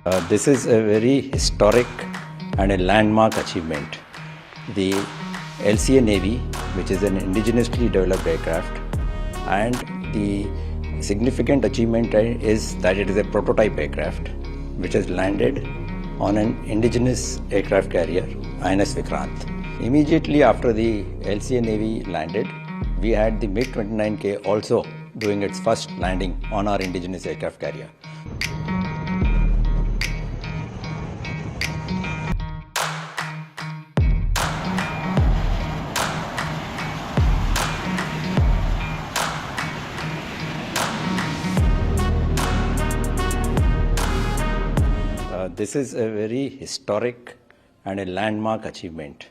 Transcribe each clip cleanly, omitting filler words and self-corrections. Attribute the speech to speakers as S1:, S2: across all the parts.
S1: This is a very historic and a landmark achievement. The LCA Navy, which is an indigenously developed aircraft, and the significant achievement is that it is a prototype aircraft which has landed on an indigenous aircraft carrier, INS Vikrant. Immediately after the LCA Navy landed, we had the MiG-29K also doing its first landing on our indigenous aircraft carrier. This is a very historic and a landmark achievement,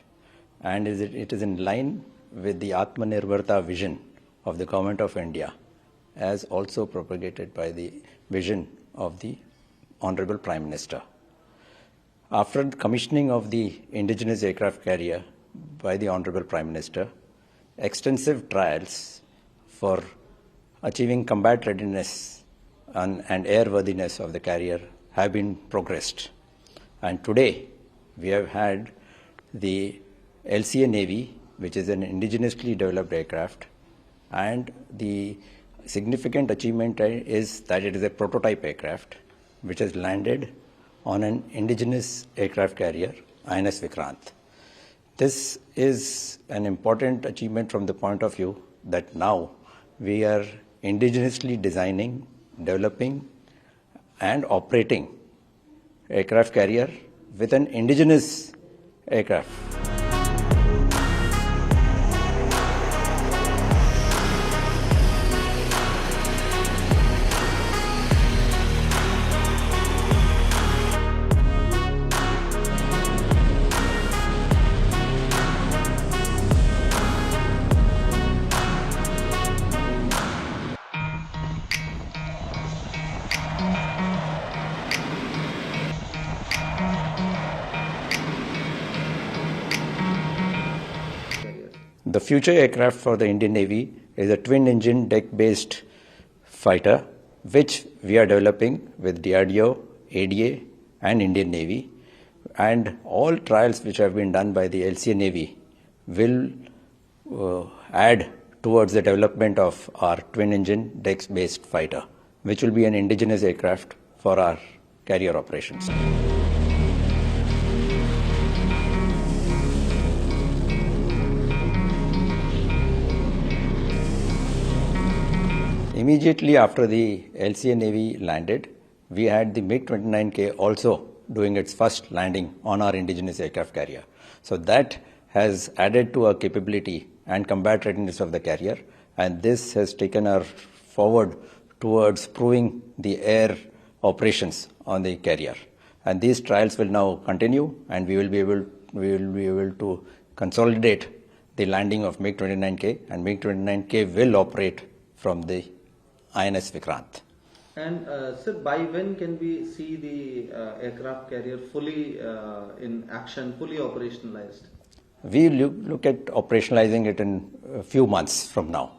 S1: and it is in line with the Atmanirbharta vision of the Government of India, as also propagated by the vision of the Honorable Prime Minister. After commissioning of the indigenous aircraft carrier by the Honorable Prime Minister, extensive trials for achieving combat readiness and airworthiness of the carrier have been progressed. And today, we have had the LCA Navy, which is an indigenously developed aircraft, and the significant achievement is that it is a prototype aircraft which has landed on an indigenous aircraft carrier, INS Vikrant. This is an important achievement from the point of view that now we are indigenously designing, developing, and operating aircraft carrier with an indigenous aircraft. The future aircraft for the Indian Navy is a twin-engine deck-based fighter, which we are developing with DRDO, ADA, and Indian Navy. And all trials which have been done by the LCA Navy will add towards the development of our twin-engine deck-based fighter, which will be an indigenous aircraft for our carrier operations. Immediately after the LCA Navy landed, we had the MiG-29K also doing its first landing on our indigenous aircraft carrier. So that has added to our capability and combat readiness of the carrier, and this has taken us forward towards proving the air operations on the carrier. And these trials will now continue, and we will be able to consolidate the landing of MiG-29K, and MiG-29K will operate from the INS Vikrant.
S2: And sir, by when can we see the aircraft carrier fully in action, fully operationalized?
S1: We look at operationalizing it in a few months from now.